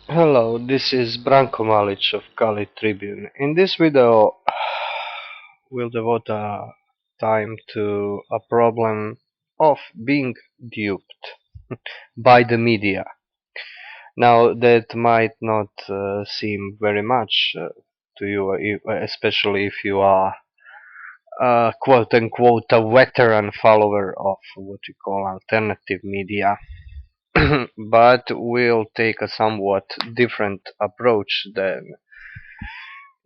Hello, this is Branko Malic of Tribune. In this video, we'll devote time to a problem of being duped by the media. Now, that might not seem very much to you, especially if you are quote unquote a veteran follower of what we call alternative media. But we'll take a somewhat different approach than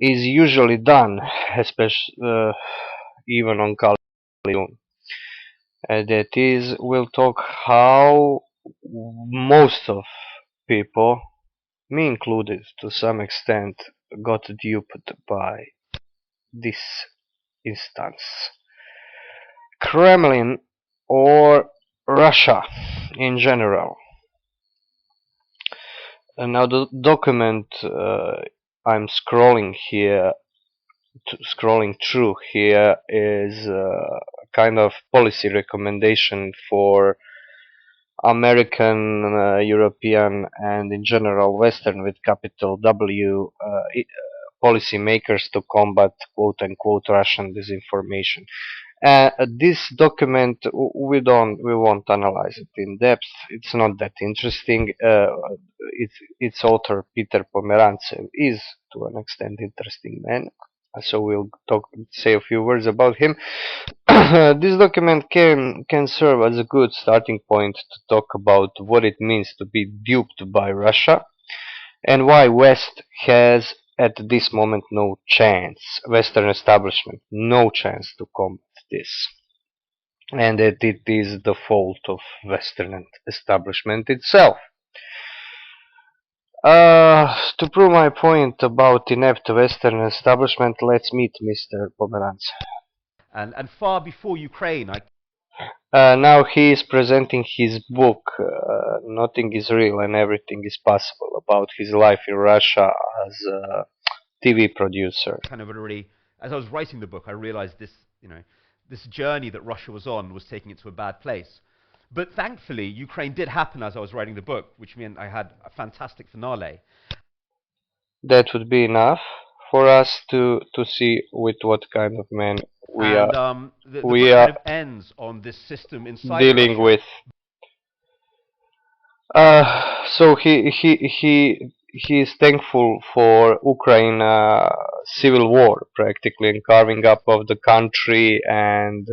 is usually done, especially even on Tribune. That is, we'll talk how most of people, me included to some extent, got duped by this instance. Kremlin or Russia in general. And now the document I'm scrolling through here is kind of policy recommendation for American, European, and in general Western with capital W policymakers to combat quote unquote Russian disinformation. This document we won't analyze it in depth. It's not that interesting. Its author Peter Pomerantsev is to an extent interesting man, so we'll say a few words about him. This document can serve as a good starting point to talk about what it means to be duped by Russia and why West has at this moment no chance, Western establishment, no chance to combat this. And that it is the fault of Western establishment itself. To prove my point about inept Western establishment, let's meet Mr. Pomerantz. And far before Ukraine, Now he is presenting his book, Nothing is Real and Everything is Possible, about his life in Russia as a TV producer. kind of already, as I was writing the book, I realized this journey that Russia was on was taking it to a bad place. But thankfully, Ukraine did happen as I was writing the book, which meant I had a fantastic finale. That would be enough for us to see with what kind of man And the we book kind are of ends on this system inside dealing Russia. with. So he is thankful for Ukraine civil war practically and carving up of the country and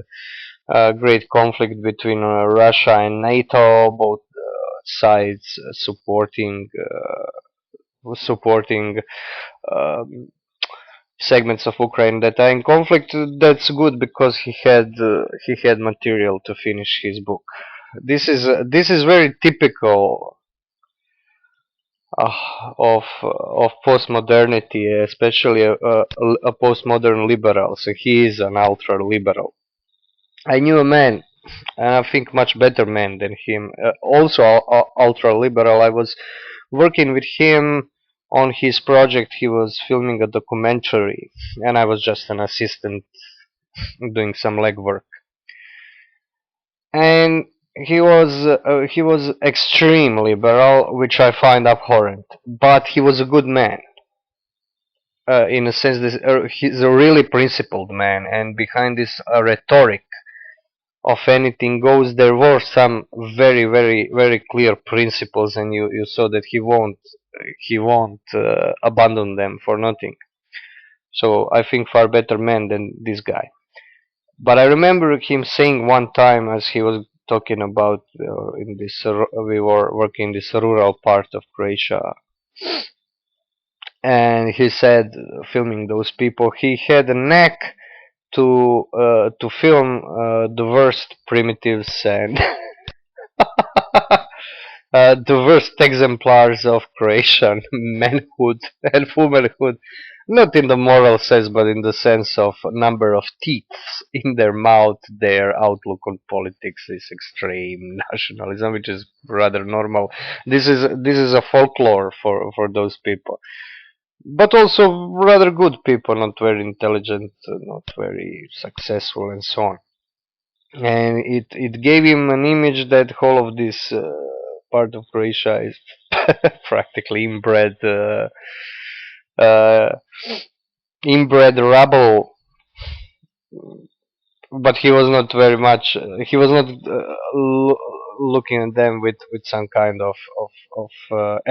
great conflict between Russia and NATO, both sides supporting um, segments of Ukraine that are in conflict. That's good because he had material to finish his book. This is very typical of postmodernity, especially a postmodern liberal. So he is an ultra liberal. I knew a man, and I think much better man than him. Also ultra liberal. I was working with him on his project. He was filming a documentary, and I was just an assistant doing some legwork. And he was extreme liberal, which I find abhorrent. But he was a good man. In a sense, he's a really principled man, and behind this rhetoric of anything goes, there were some very, very, very clear principles, and you saw that he won't abandon them for nothing. So I think far better man than this guy. But I remember him saying one time, as he was talking about in this, we were working in this rural part of Croatia, and he said, filming those people, he had a knack to film the worst primitives and the worst exemplars of Croatian manhood and womanhood, not in the moral sense, but in the sense of number of teeth in their mouth. Their outlook on politics is extreme nationalism, which is rather normal. This is a folklore for those people, but also rather good people, not very intelligent, not very successful, and so on. And it gave him an image that all of these part of Croatia is practically uh, inbred rabble, but he was not very much. He was not looking at them with some kind of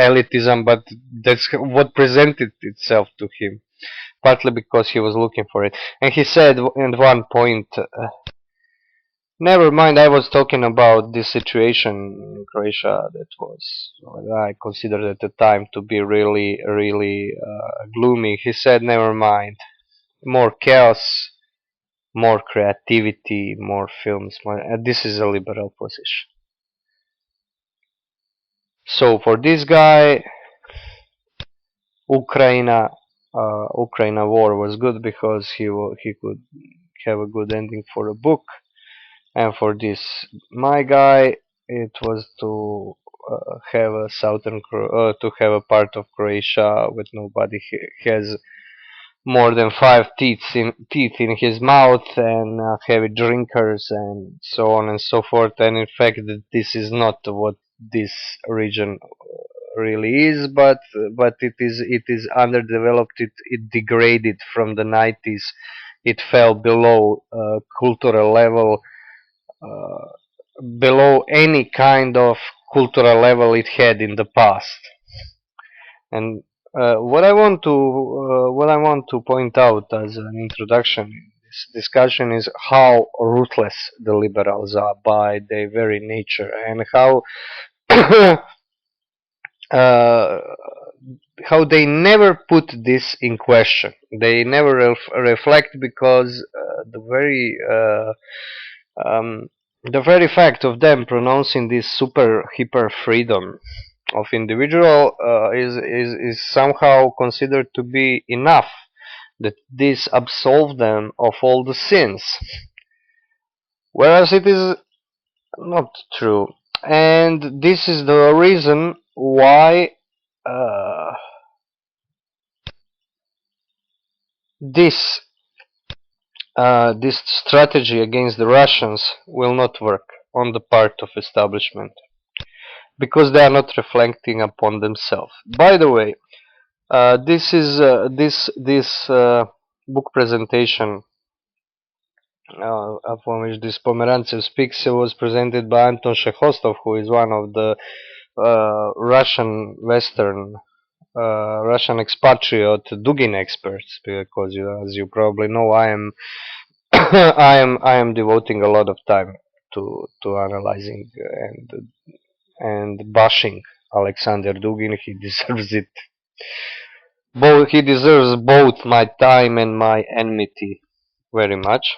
elitism, but that's what presented itself to him. Partly because he was looking for it, and he said at one point, "Never mind. I was talking about this situation in Croatia that was I considered at the time to be really gloomy." He said, "Never mind. More chaos." More creativity, more films. This is a liberal position. So for this guy, Ukraine war was good because he could have a good ending for a book, and for this my guy, it was to have a to have a part of Croatia with nobody has more than five teeth in his mouth, and heavy drinkers and so on and so forth. And in fact, this is not what this region really is, but it is underdeveloped. It degraded from the 90s. It fell below cultural level, uh, below any kind of cultural level it had in the past. And what I want to point out as an introduction in this discussion is how ruthless the liberals are by their very nature, and uh, how they never put this in question. They never reflect because the very fact of them pronouncing this super hyper freedom of individual is somehow considered to be enough, that this absolves them of all the sins, whereas it is not true. And this is the reason why uh, this this strategy against the Russians will not work on the part of establishment, because they are not reflecting upon themselves. By the way, this book presentation upon which this Pomerantsev speaks was presented by Anton Shekhostov, who is one of the Russian expatriate Dugin experts. Because as you probably know, I am I am devoting a lot of time to analyzing and bashing Alexander Dugin. He deserves it. He deserves both my time and my enmity very much.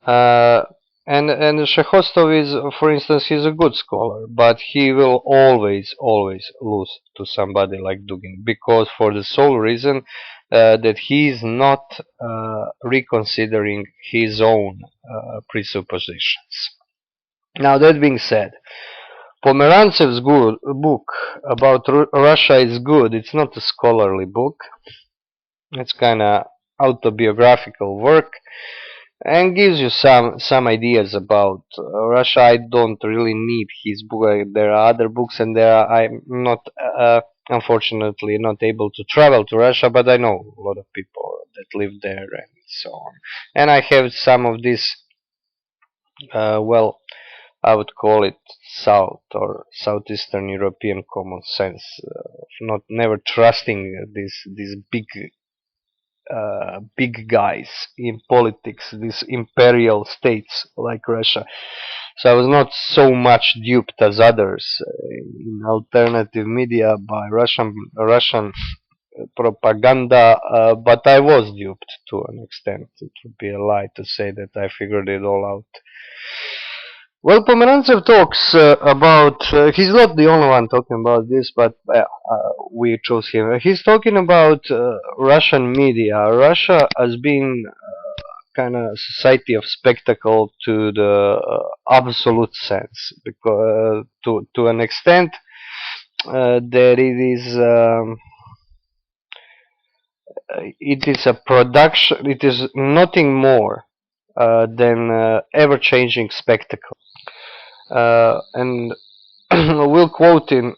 Uh, and Shekhostov is, for instance, he's a good scholar, but he will always lose to somebody like Dugin, because for the sole reason that he is not reconsidering his own presuppositions. Now, that being said, Pomerantsev's book about Russia is good. It's not a scholarly book. It's kind of autobiographical work, and gives you some ideas about Russia. I don't really need his book. There are other books, and I'm not unfortunately not able to travel to Russia, but I know a lot of people that live there and so on. And I have some of this. Well, I would call it South or Southeastern European common sense of not never trusting these big guys in politics, these imperial states like Russia. So I was not so much duped as others in alternative media by Russian propaganda, but I was duped to an extent. It would be a lie to say that I figured it all out. Well, Pomerantsev talks about. He's not the only one talking about this, but we chose him. He's talking about Russian media. Russia as being kind of society of spectacle to the absolute sense, because to an extent that it is a production. It is nothing more than ever-changing spectacle. And will quote in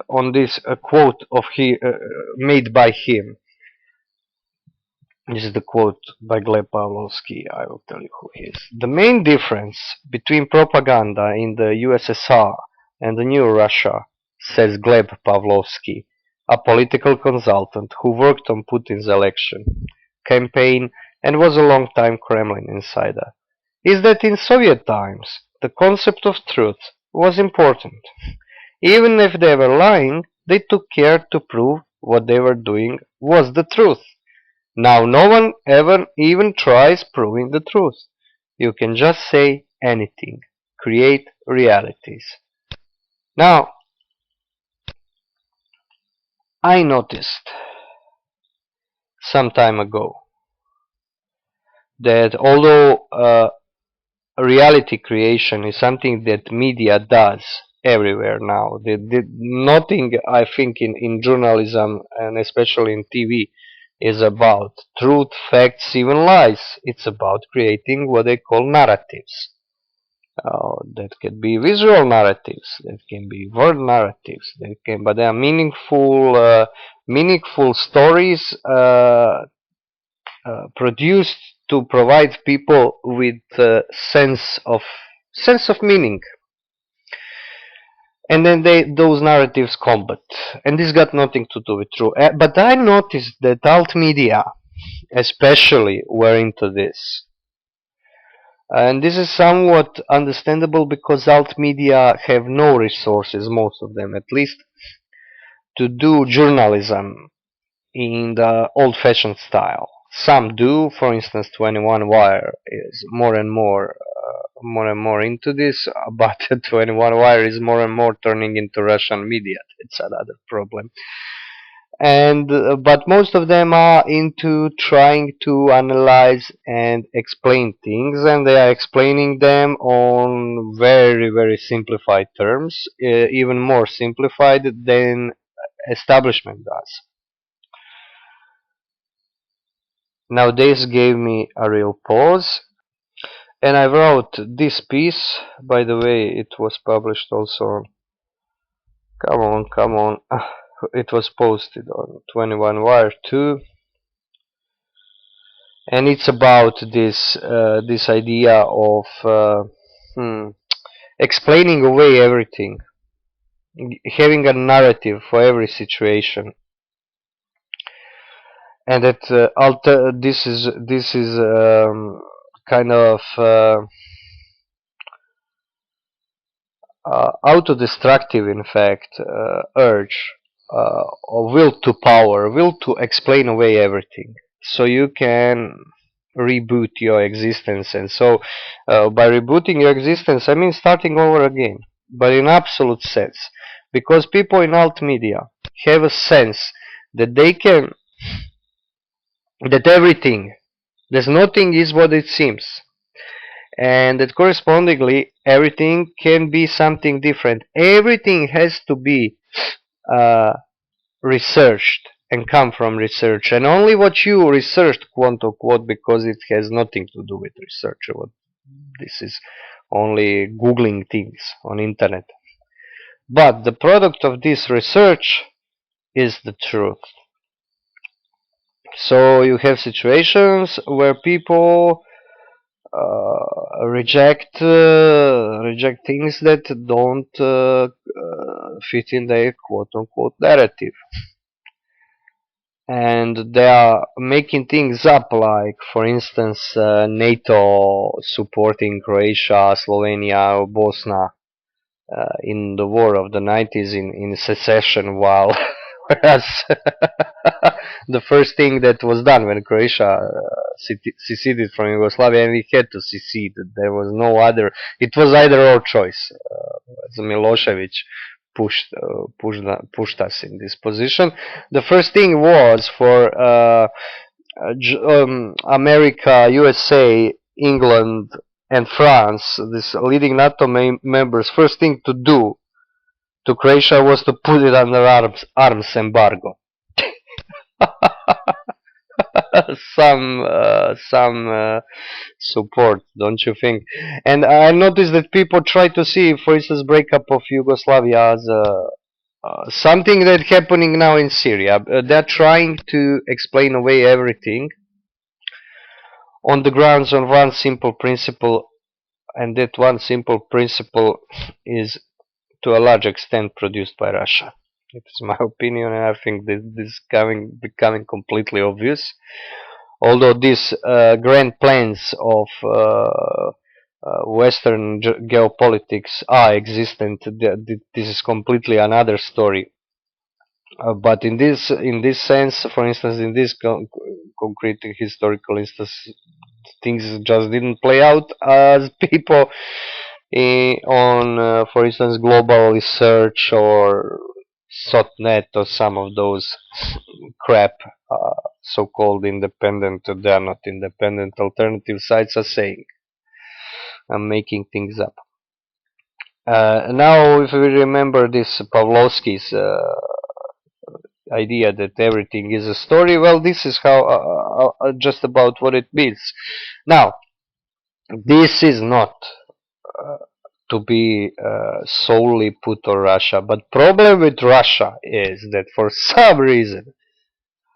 on this quote of he made by him. This is the quote by Gleb Pavlovsky. I will tell you who he is. The main difference between propaganda in the USSR and the new Russia, says Gleb Pavlovsky, a political consultant who worked on Putin's election campaign and was a long-time Kremlin insider, is that in Soviet times the concept of truth was important. Even if they were lying, they took care to prove what they were doing was the truth. Now no one ever even tries proving the truth. You can just say anything, create realities. Now, I noticed some time ago that although reality creation is something that media does everywhere now, nothing I think in journalism and especially in TV is about truth, facts, even lies. It's about creating what they call narratives. That can be visual narratives, that can be word narratives, but they are meaningful stories produced to provide people with sense of meaning, and then those narratives combat. And this got nothing to do with true. But I noticed that alt media, especially, were into this. And this is somewhat understandable because alt media have no resources, most of them at least, to do journalism in the old-fashioned style. Some do, for instance, 21 Wire is more and more into this, but 21 Wire is more and more turning into Russian media. It's another problem. And but most of them are into trying to analyze and explain things, and they are explaining them on very simplified terms, even more simplified than establishment does. Now this gave me a real pause, and I wrote this piece. By the way, it was published also on, come on, it was posted on 21 Wire too, and it's about this idea of explaining away everything, having a narrative for every situation, and that this is kind of autodestructive, in fact, urge or will to power, will to explain away everything, so you can reboot your existence. And so by rebooting your existence, I mean starting over again, but in absolute sense, because people in alt media have a sense that they can, that everything, there's nothing is what it seems, and that correspondingly everything can be something different. Everything has to be researched and come from research, and only what you researched, quote unquote, because it has nothing to do with research. This is only googling things on internet, but the product of this research is the truth. So you have situations where people reject things that don't fit in their quote unquote narrative, and they are making things up, like for instance NATO supporting Croatia, Slovenia, or Bosnia in the war of the 90s in secession, while whereas the first thing that was done when Croatia seceded from Yugoslavia, and we had to secede, there was no other, it was either or choice. Milosevic pushed us in this position. The first thing was for America, USA, England, and France, these leading NATO members, first thing to do to Croatia was to put it under arms embargo. some support, don't you think? And I noticed that people try to see, for instance, breakup of Yugoslavia as something that's happening now in Syria. They're trying to explain away everything on the grounds of one simple principle, and that one simple principle is to a large extent produced by Russia. It's my opinion, and I think this is becoming completely obvious. Although these grand plans of Western geopolitics are existent, this is completely another story. But in this sense, for instance, in this concrete historical instance, things just didn't play out as people on, for instance, global research or SOTNET or some of those crap, so-called independent, they are not independent, alternative sites are saying. I'm making things up. Now, if we remember this Pavlovsky's idea that everything is a story, well, this is how just about what it means. Now, this is not to be solely put on Russia, but problem with Russia is that for some reason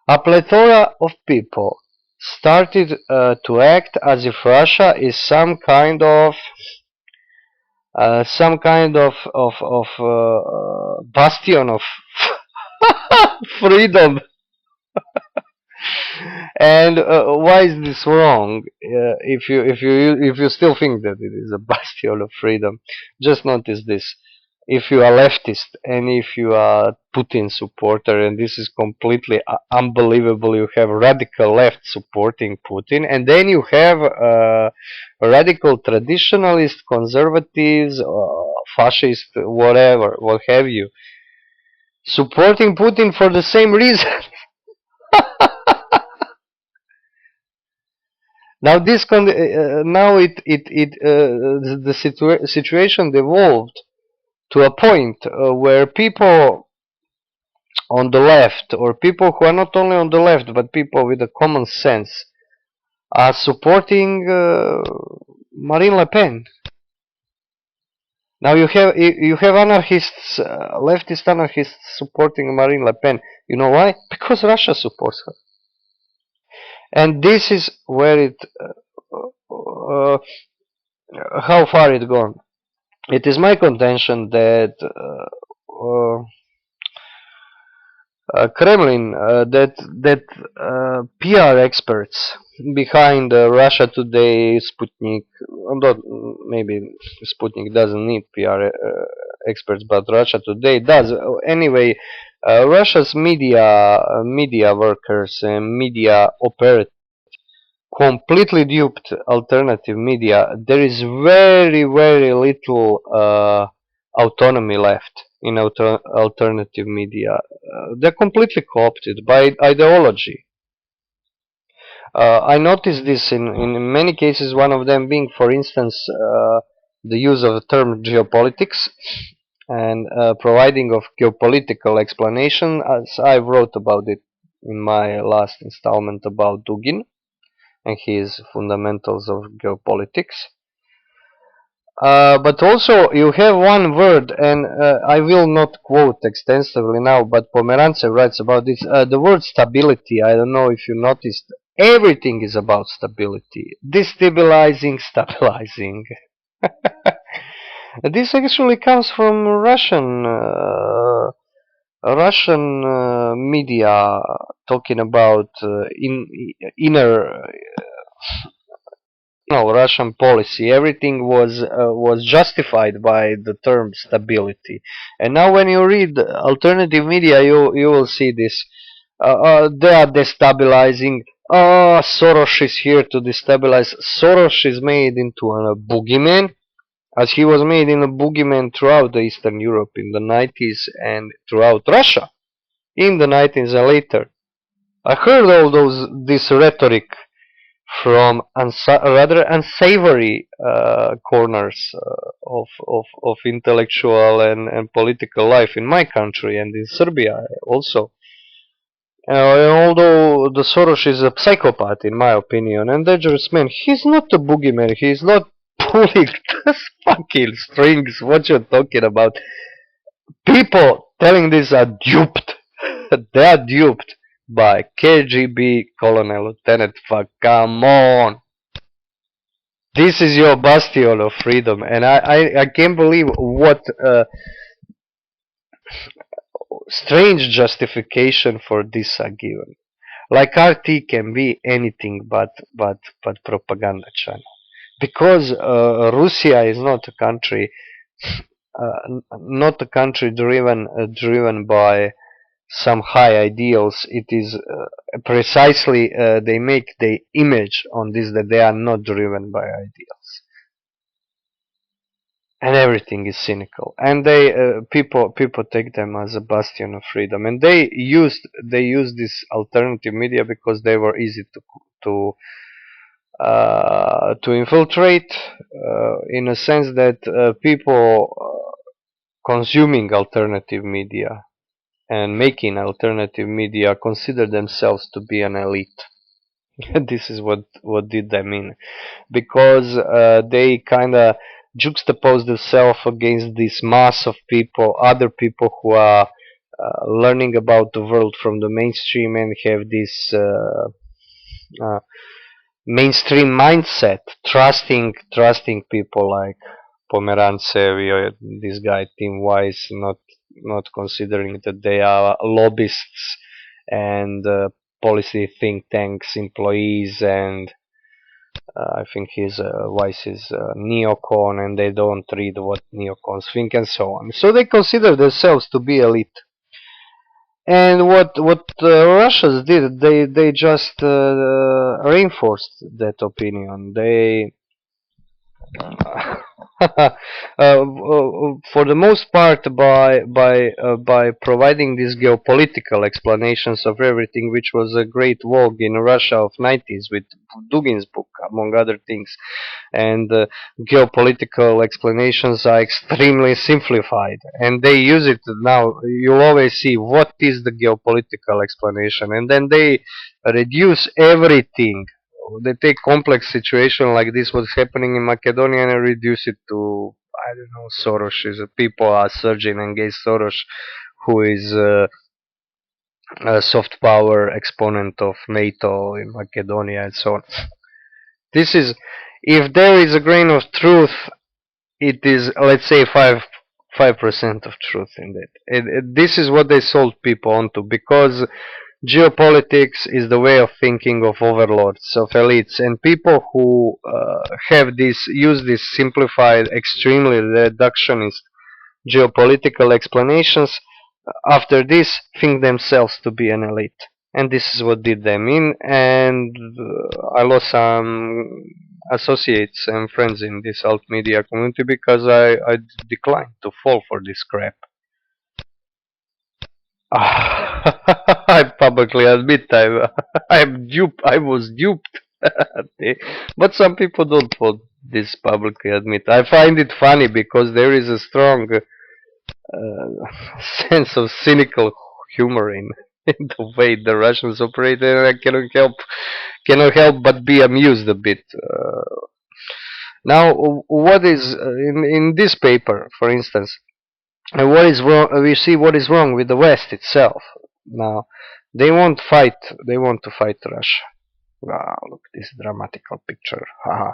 a plethora of people started to act as if Russia is some kind of bastion of freedom. And why is this wrong? If you still think that it is a bastion of freedom, just notice this: if you are leftist and if you are Putin supporter, and this is completely unbelievable, you have radical left supporting Putin, and then you have radical traditionalist, conservatives, fascist, whatever, what have you, supporting Putin for the same reason. Now now the situation evolved to a point where people on the left, or people who are not only on the left but people with a common sense, are supporting Marine Le Pen. Now you have anarchists, leftist anarchists supporting Marine Le Pen. You know why? Because Russia supports her. And this is where how far it gone. It is my contention that Kremlin, that PR experts behind Russia Today, Sputnik, although maybe Sputnik doesn't need PR experts, but Russia Today does. Anyway, Russia's media workers and media operators completely duped alternative media. There is very, very little autonomy left in alternative media. They're completely co-opted by ideology. I noticed this in many cases, one of them being, for instance, the use of the term geopolitics and providing of geopolitical explanation, as I wrote about it in my last installment about Dugin and his fundamentals of geopolitics. But also you have one word, and I will not quote extensively now, but Pomerantsev writes about this, the word stability. I don't know if you noticed, everything is about stability. Destabilizing, stabilizing. This actually comes from Russian media talking about inner Russian policy. Everything was justified by the term stability. And now, when you read alternative media, you will see this. They are destabilizing. Soros is here to destabilize. Soros is made into a boogeyman, as he was made in a boogeyman throughout the Eastern Europe in the 90s and throughout Russia in the 90s and later. I heard all this rhetoric from rather unsavory corners of intellectual and political life in my country and in Serbia also. Although the Soros is a psychopath, in my opinion, and dangerous man, he's not a boogeyman. He's not pulling the fucking strings. What you're talking about? People telling this are duped. They are duped by KGB Colonel Lieutenant. Fuck, come on. This is your bastion of freedom, and I can't believe what strange justification for this are given. Like RT can be anything but propaganda channel, because Russia is not a country, not a country driven by some high ideals. It is precisely they make the image on this that they are not driven by ideals, and everything is cynical. And people take them as a bastion of freedom, and they use this alternative media because they were easy to infiltrate, in a sense that people consuming alternative media and making alternative media consider themselves to be an elite. This is what did they mean, because they kind of juxtapose themselves against this mass of people, other people who are learning about the world from the mainstream and have this uh, mainstream mindset, trusting people like Pomerantsev, this guy Tim Wise, not considering that they are lobbyists and policy think tanks employees, and I think his Wise is neocon, and they don't read what neocons think and so on. So they consider themselves to be elite. And what Russians did, they just reinforced that opinion. They for the most part, by providing these geopolitical explanations of everything, which was a great vogue in Russia of 90s with Dugin's book, among other things. And geopolitical explanations are extremely simplified, and they use it now. You'll always see what is the geopolitical explanation, and then they reduce everything. They take complex situation like this, what's happening in Macedonia, and reduce it to, I don't know, Soros. People are surging against Soros, who is a soft power exponent of NATO in Macedonia and so on. This is, if there is a grain of truth, it is, let's say, 5% of truth in that. This is what they sold people onto, because geopolitics is the way of thinking of overlords, of elites, and people who use this simplified, extremely reductionist geopolitical explanations. After this, think themselves to be an elite, and this is what did them in. And I lost some associates and friends in this alt media community because I declined to fall for this crap. I publicly admit I'm duped. I was duped. But some people don't want this publicly admit. I find it funny because there is a strong sense of cynical humor in the way the Russians operate, and I cannot help but be amused a bit. Now, what is in this paper, for instance? What is wrong? We see what is wrong with the West itself. Now, they won't fight. They want to fight Russia. Wow, look at this dramatical picture. Haha.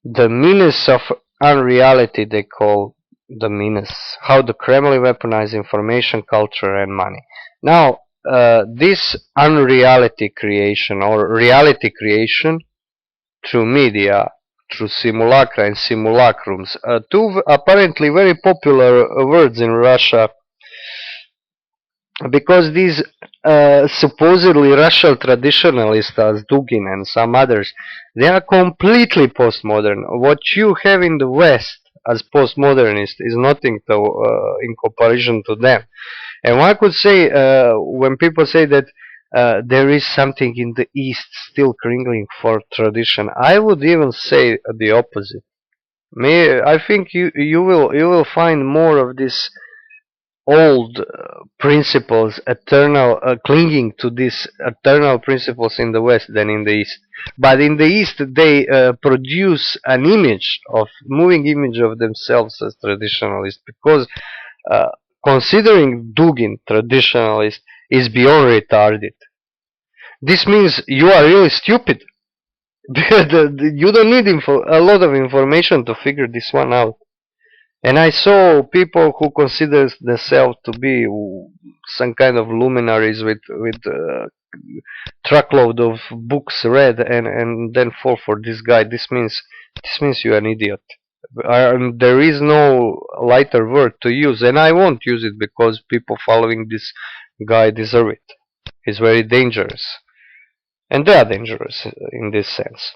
The menace of unreality, they call the menace. How the Kremlin weaponized information, culture, and money. Now, this unreality creation or reality creation through media, through simulacra and simulacrums, two apparently very popular words in Russia, because these supposedly Russian traditionalists as Dugin and some others, they are completely postmodern. What you have in the West as postmodernist is nothing in comparison to them. And one could say, when people say that there is something in the East still clinging for tradition, I would even say the opposite. I think you will find more of this old principles, eternal, clinging to these eternal principles in the West than in the East. But in the East, they produce an image of moving image of themselves as traditionalists because uh, considering Dugin traditionalist is beyond retarded. This means you are really stupid because you don't need a lot of information to figure this one out. And I saw people who consider themselves to be some kind of luminaries with truckload of books read and then fall for this guy. This means you're an idiot. There is no lighter word to use, and I won't use it because people following this guy deserve it. He's very dangerous, and they are dangerous in this sense.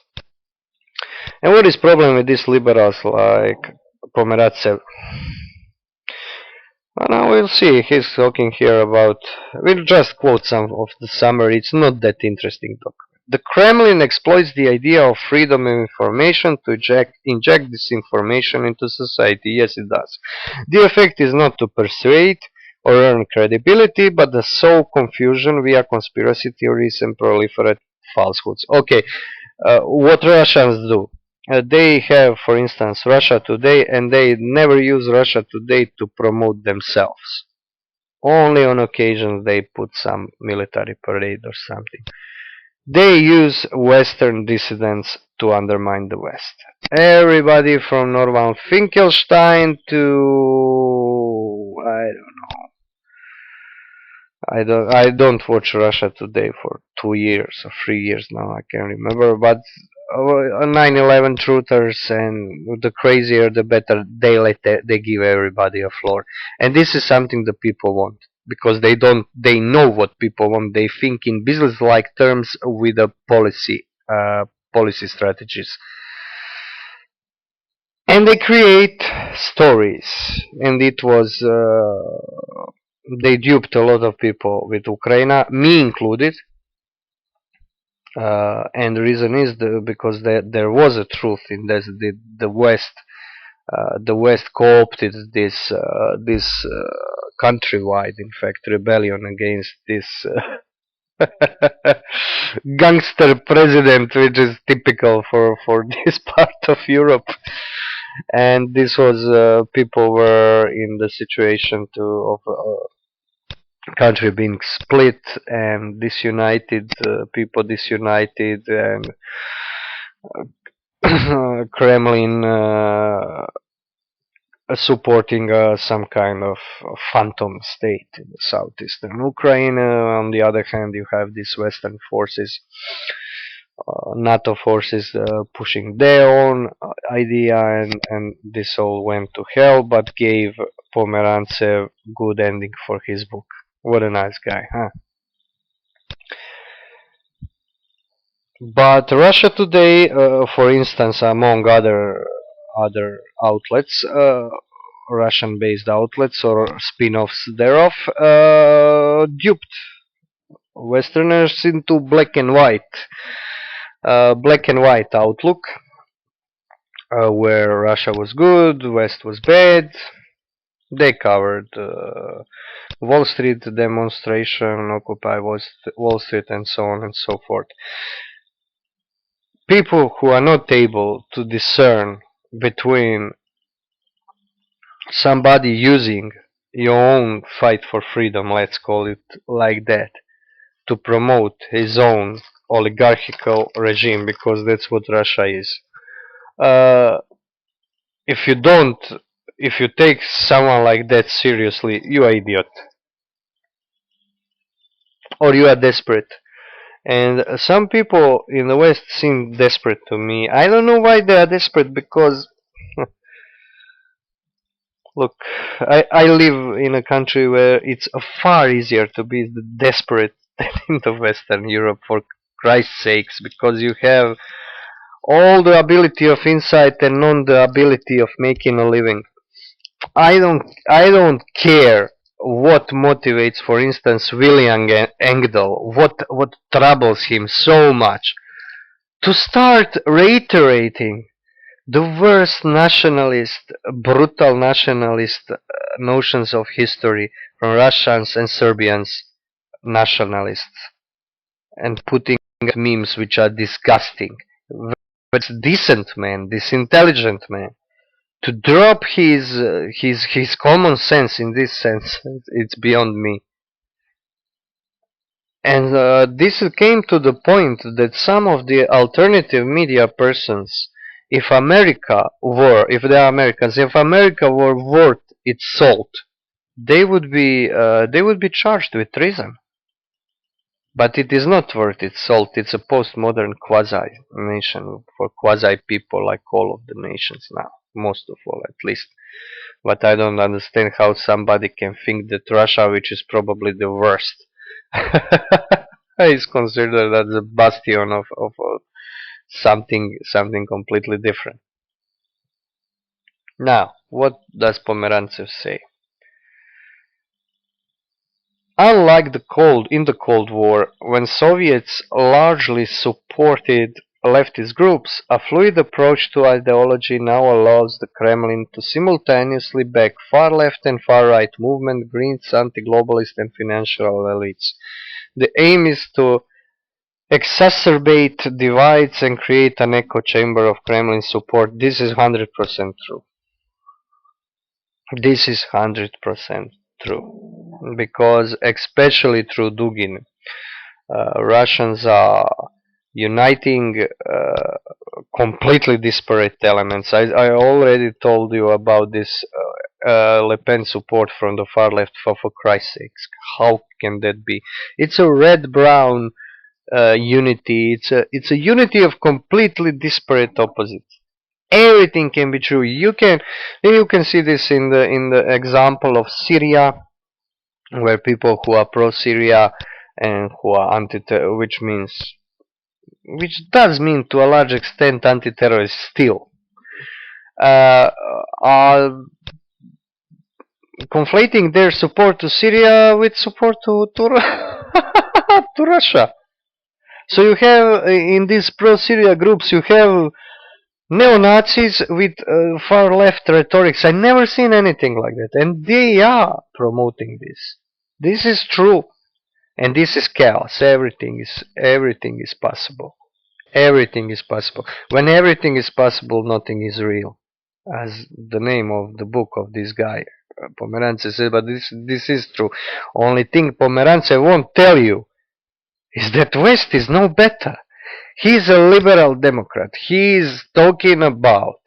And what is problem with these liberals like Pomeratsev? Well, now we'll see. He's talking here about. We'll just quote some of the summary. It's not that interesting document. The Kremlin exploits the idea of freedom of information to inject this information into society. Yes, it does. The effect is not to persuade or earn credibility, but to sow confusion via conspiracy theories and proliferate falsehoods. Okay, what Russians do? They have, for instance, Russia Today, and they never use Russia Today to promote themselves. Only on occasions they put some military parade or something. They use Western dissidents to undermine the West. Everybody from Norman Finkelstein to I don't watch Russia Today for 2 years or 3 years now. I can't remember, but 9/11 truthers and the crazier the better. They give everybody a floor, and this is something the people want because they know what people want. They think in business-like terms with a policy strategies, and they create stories. And it was. They duped a lot of people with Ukraine, me included. And the reason is because there was a truth in this. The West co-opted this countrywide, in fact, rebellion against this gangster president, which is typical for this part of Europe. And this was people were in the situation of country being split and disunited, people disunited, and Kremlin supporting some kind of phantom state in the southeastern Ukraine. On the other hand, you have these Western forces, NATO forces pushing their own idea, and this all went to hell, but gave Pomerantsev good ending for his book. What a nice guy, huh? But Russia Today, for instance, among other outlets, Russian-based outlets or spin-offs thereof, duped Westerners into black and white outlook, where Russia was good, West was bad. They covered Wall Street demonstration, Occupy Wall Street, and so on and so forth. People who are not able to discern between somebody using your own fight for freedom, let's call it like that, to promote his own oligarchical regime, because that's what Russia is. If you take someone like that seriously, you are idiot, or you are desperate. And some people in the West seem desperate to me. I don't know why they are desperate, because look, I live in a country where it's far easier to be desperate than in the Western Europe, for Christ's sakes, because you have all the ability of insight and not the ability of making a living. I don't care what motivates, for instance, William Engdahl, what troubles him so much to start reiterating the worst nationalist, brutal nationalist notions of history from Russians and Serbians nationalists and putting memes which are disgusting. But decent man, this intelligent man, to drop his common sense in this sense, it's beyond me. And this came to the point that some of the alternative media persons, if the Americans, if America were worth its salt, they would be charged with treason. But it is not worth its salt. It's a postmodern quasi-nation for quasi-people like all of the nations now, most of all at least. But I don't understand how somebody can think that Russia, which is probably the worst, is considered as a bastion of something completely different. Now, what does Pomerantsev say? Unlike in the Cold War, when Soviets largely supported leftist groups, a fluid approach to ideology now allows the Kremlin to simultaneously back far-left and far-right movement, Greens, anti-globalist and financial elites. The aim is to exacerbate divides and create an echo chamber of Kremlin support. This is 100% true. This is 100% true. Because especially through Dugin, Russians are uniting completely disparate elements. I already told you about this Le Pen support from the far left for Christ's sakes. How can that be? It's a red-brown unity. It's a unity of completely disparate opposites. Everything can be true. You can see this in the example of Syria, where people who are pro-Syria and who are which does mean to a large extent anti-terrorists still, are conflating their support to Syria with support to to Russia. So you have in these pro-Syria groups, you have neo-Nazis with far-left rhetorics. I've never seen anything like that, and they are promoting this. This is true, and this is chaos. Everything is possible. Everything is possible. When everything is possible, nothing is real, as the name of the book of this guy Pomerantsev says. But this is true. Only thing Pomerantsev won't tell you is that West is no better. He's a liberal Democrat. He's talking about,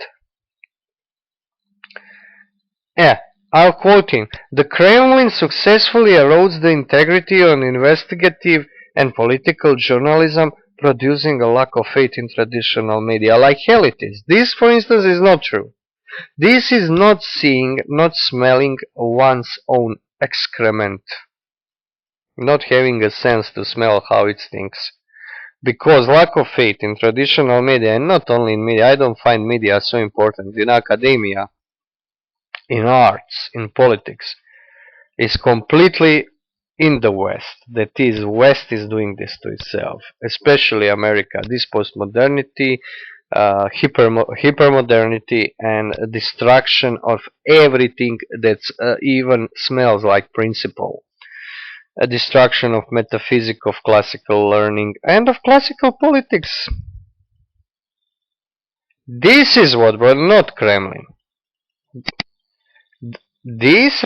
I'll quote him, the Kremlin successfully erodes the integrity of investigative and political journalism, producing a lack of faith in traditional media. Like hell it is. This, for instance, is not true. This is not seeing, not smelling one's own excrement. Not having a sense to smell how it stinks. Because lack of faith in traditional media, and not only in media, I don't find media so important, in academia, in arts, in politics, is completely in the West. That is, West is doing this to itself, especially America. This postmodernity, hypermodernity, and destruction of everything that even smells like principle. A destruction of metaphysics, of classical learning, and of classical politics. This is what we're not Kremlin. This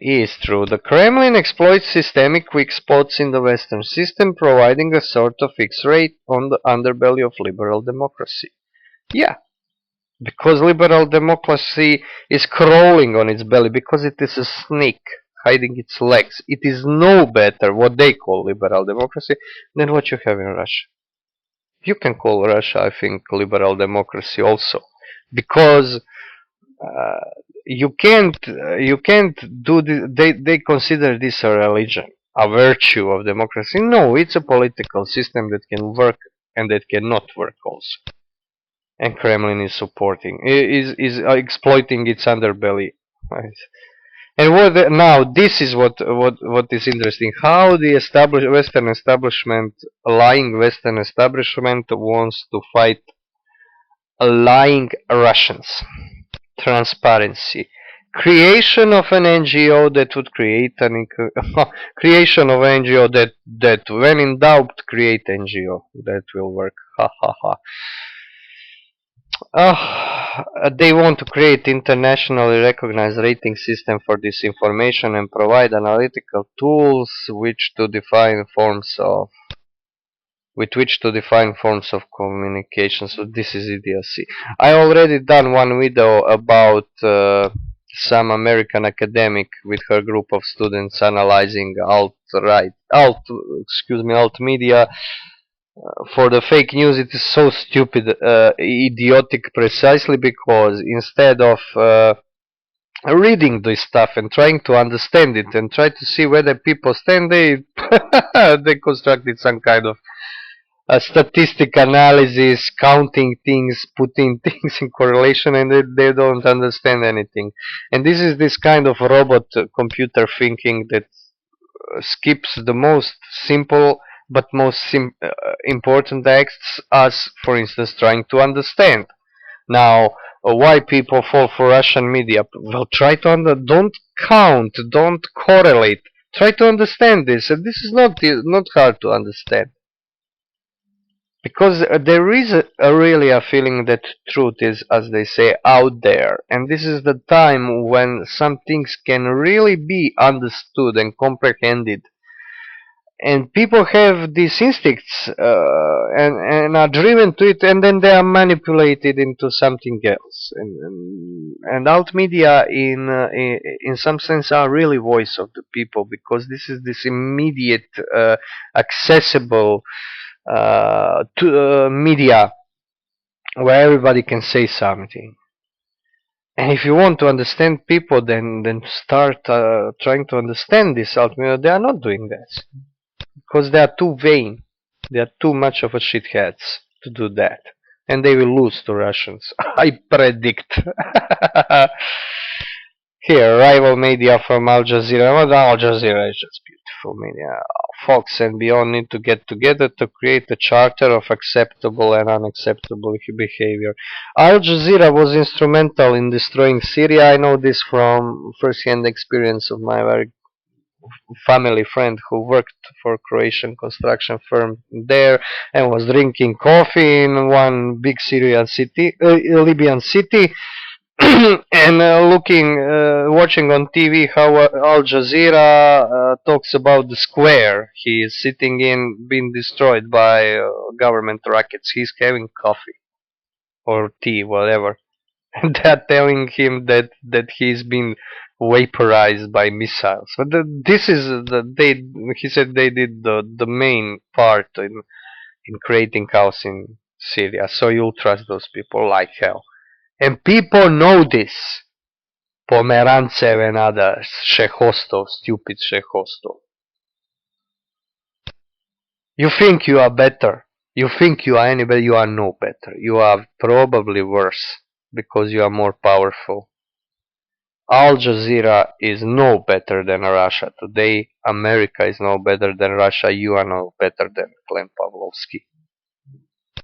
is true. The Kremlin exploits systemic weak spots in the Western system, providing a sort of X-ray on the underbelly of liberal democracy. Yeah, because liberal democracy is crawling on its belly, because it is a snake hiding its legs. It is no better, what they call liberal democracy, than what you have in Russia. You can call Russia, I think, liberal democracy also, because you can't do this. They consider this a religion, a virtue of democracy. No, it's a political system that can work and that cannot work also. And Kremlin is supporting, is exploiting its underbelly. Right? And now this is what is interesting. How the Western establishment, lying Western establishment, wants to fight lying Russians. Transparency. Creation of an NGO that would create creation of an NGO that when in doubt create NGO that will work. Ha ha ha. They want to create internationally recognized rating system for disinformation and provide analytical tools with which to define forms of communication. So this is idiocy. I already done one video about some American academic with her group of students analyzing alt media for the fake news. It is so stupid, idiotic, precisely because instead of reading this stuff and trying to understand it and try to see where the people stand, they they constructed some kind of a statistic analysis, counting things, putting things in correlation, and they don't understand anything. And this is this kind of robot computer thinking that skips the most simple but most important acts, as for instance trying to understand. Now, why people fall for Russian media? Well, try to don't count, don't correlate. Try to understand this, and this is not hard to understand. Because there is really a feeling that truth is, as they say, out there, and this is the time when some things can really be understood and comprehended, and people have these instincts and are driven to it, and then they are manipulated into something else. And alt media, in some sense, are really voice of the people, because this is this immediate, accessible media where everybody can say something. And if you want to understand people, then start trying to understand this alt media. They are not doing that because they are too vain. They are too much of a shitheads to do that, and they will lose to Russians. I predict. Here, rival media from Al Jazeera. Well, Al Jazeera is just beautiful media. Fox and beyond need to get together to create a charter of acceptable and unacceptable behavior. Al Jazeera was instrumental in destroying Syria. I know this from first-hand experience of my very family friend who worked for a Croatian construction firm there and was drinking coffee in one big Syrian city, Libyan city. And watching on TV how Al Jazeera talks about the square he is sitting in being destroyed by government rockets. He's having coffee or tea, whatever, and they're telling him that he's been vaporized by missiles. But this is he said they did the main part in creating chaos in Syria. So you'll trust those people like hell. And people know this. Pomerantsev and others. Shehostov, stupid Shehostov. You think you are better. You think you are anybody. You are no better. You are probably worse because you are more powerful. Al Jazeera is no better than Russia. Today, America is no better than Russia. You are no better than Clem Pavlovsky.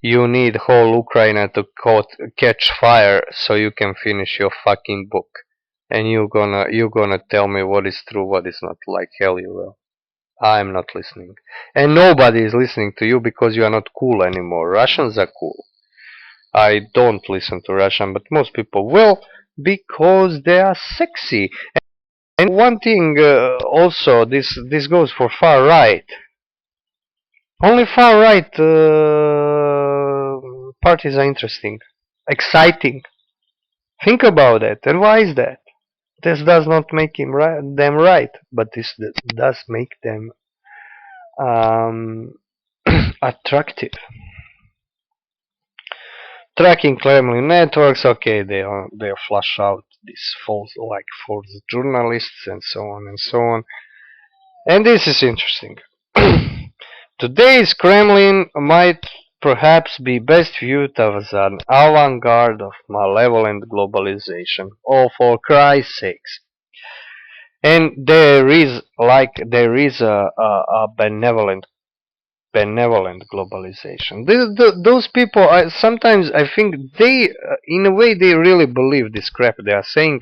You need whole Ukraine to catch fire so you can finish your fucking book. And you're gonna tell me what is true, what is not. Like hell you will. I'm not listening. And nobody is listening to you because you are not cool anymore. Russians are cool. I don't listen to Russian, but most people will because they are sexy. And one thing also, this goes for far right. Only far right parties are interesting, exciting. Think about it. And why is that? This does not make them right, but this does make them attractive. Tracking Kremlin networks, okay, they flush out these false journalists and so on and so on. And this is interesting. Today's Kremlin might perhaps be best viewed as an avant-garde of malevolent globalization. Oh, for Christ's sakes. And there is a benevolent globalization. Those people, sometimes I think they, in a way, they really believe this crap. They are saying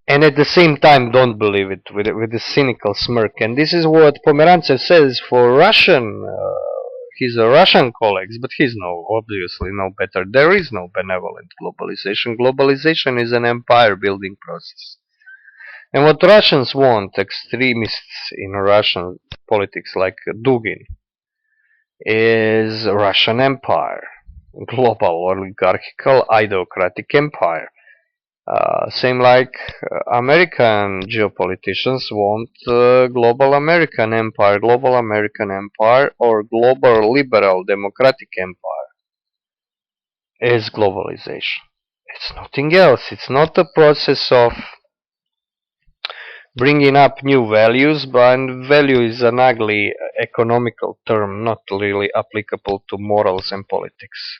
and at the same time don't believe it with a cynical smirk. And this is what Pomerantsev says for Russian. His Russian colleagues, but he's obviously no better. There is no benevolent globalization. Globalization is an empire building process. And what Russians want, extremists in Russian politics like Dugin, is Russian empire, global oligarchical ideocratic empire. Same like American geopoliticians want global American empire, or global liberal democratic empire is globalization. It's nothing else. It's not a process of bringing up new values, but value is an ugly economical term, not really applicable to morals and politics.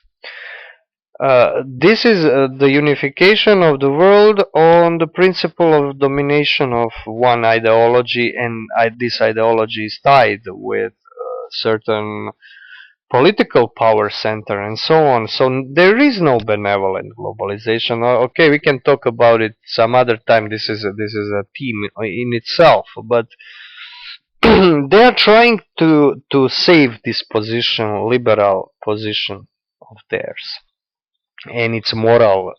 This is the unification of the world on the principle of domination of one ideology, and this ideology is tied with certain political power center and so on. So there is no benevolent globalization. Okay, we can talk about it some other time. This is a theme in itself, but they are trying to save this position, liberal position of theirs, and its moral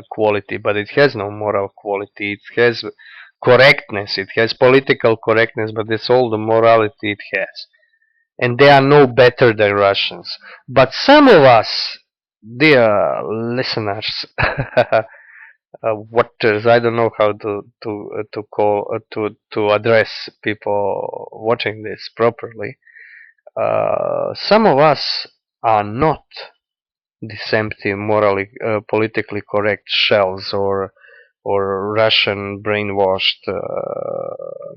quality, but it has no moral quality. It has correctness, it has political correctness, but that's all the morality it has. And they are no better than Russians. But some of us, dear listeners, watchers, I don't know how to call to address people watching this properly. Some of us are not these empty, morally, politically correct shells or Russian brainwashed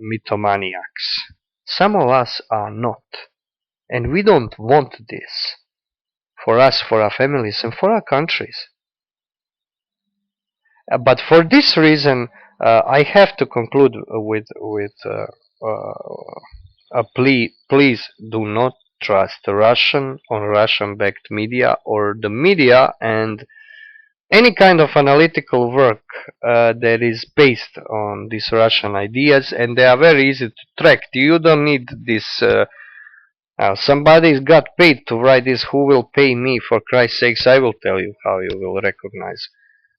mythomaniacs. Some of us are not, and we don't want this for us, for our families, and for our countries. But for this reason, I have to conclude with a plea: please do not trust Russian-backed media or the media and any kind of analytical work that is based on these Russian ideas, and they are very easy to track. You don't need this. Somebody's got paid to write this. Who will pay me? For Christ's sakes, I will tell you how you will recognize.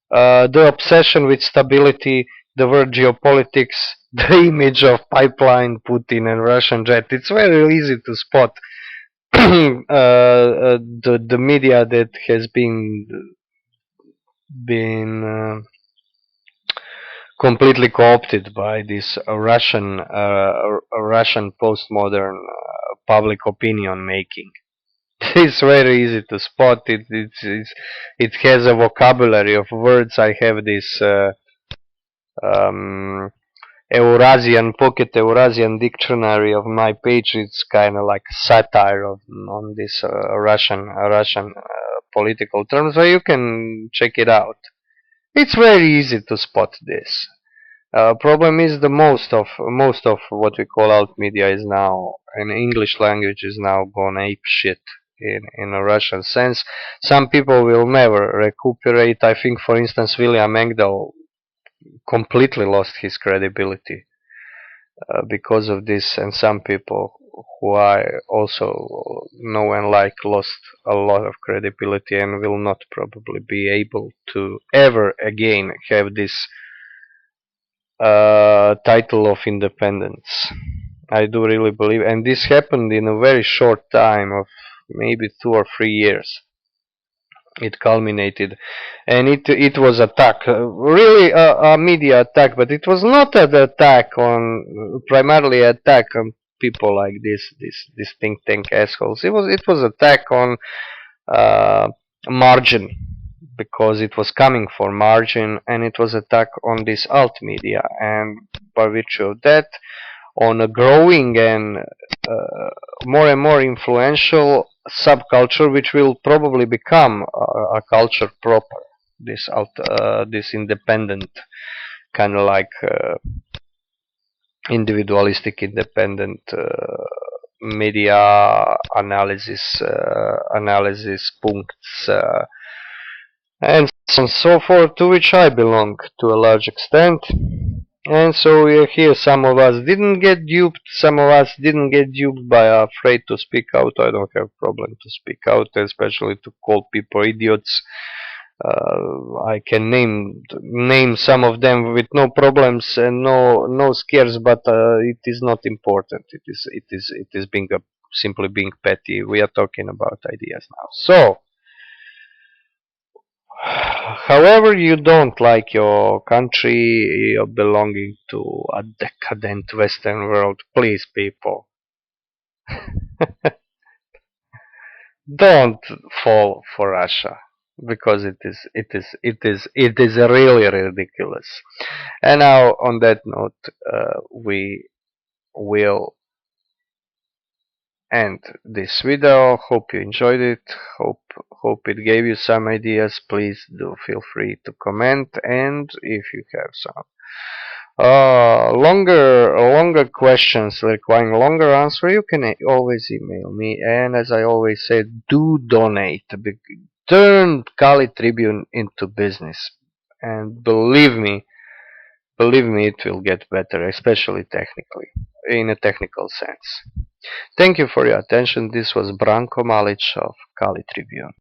The obsession with stability, the word geopolitics, the image of pipeline, Putin and Russian jet. It's very easy to spot the media that has been completely co-opted by this Russian postmodern public opinion making. It's very easy to spot it. It has a vocabulary of words. I have this pocket Eurasian dictionary of my page. It's kind of like satire on this Russian political terms, so you can check it out. It's very easy to spot this. Problem is the most of what we call alt media is now, in English language, is now gone ape shit in a Russian sense. Some people will never recuperate. I think, for instance, William Engdahl completely lost his credibility because of this, and some people who I also know and like lost a lot of credibility and will not probably be able to ever again have this title of independence. I do really believe, and this happened in a very short time of maybe 2 or 3 years. It culminated, and it was attack, really a media attack, but it was not an attack on primarily attack on people like this think tank assholes. It was attack on margin, because it was coming for margin, and it was attack on this alt media, and by virtue of that, on a growing and more and more influential subculture, which will probably become a culture proper. This independent, kind of like individualistic, independent media analysis punkts, and so on and so forth, to which I belong to a large extent. And so we're here. Some of us didn't get duped. Some of us didn't get duped by afraid to speak out. I don't have problem to speak out, especially to call people idiots. I can name some of them with no problems and no scares, but it is not important. It is being simply being petty. We are talking about ideas now. So, however you don't like your country, you're belonging to a decadent Western world. Please, people, don't fall for Russia because it is really ridiculous. And now, on that note, we will end this video. Hope you enjoyed it. Hope it gave you some ideas. Please do feel free to comment, and if you have some longer questions requiring longer answer, you can always email me. And as I always say, do donate. Turn Kali Tribune into business, and believe me, it will get better, especially technically, in a technical sense. Thank you for your attention. This was Branko Malic of Kali Tribune.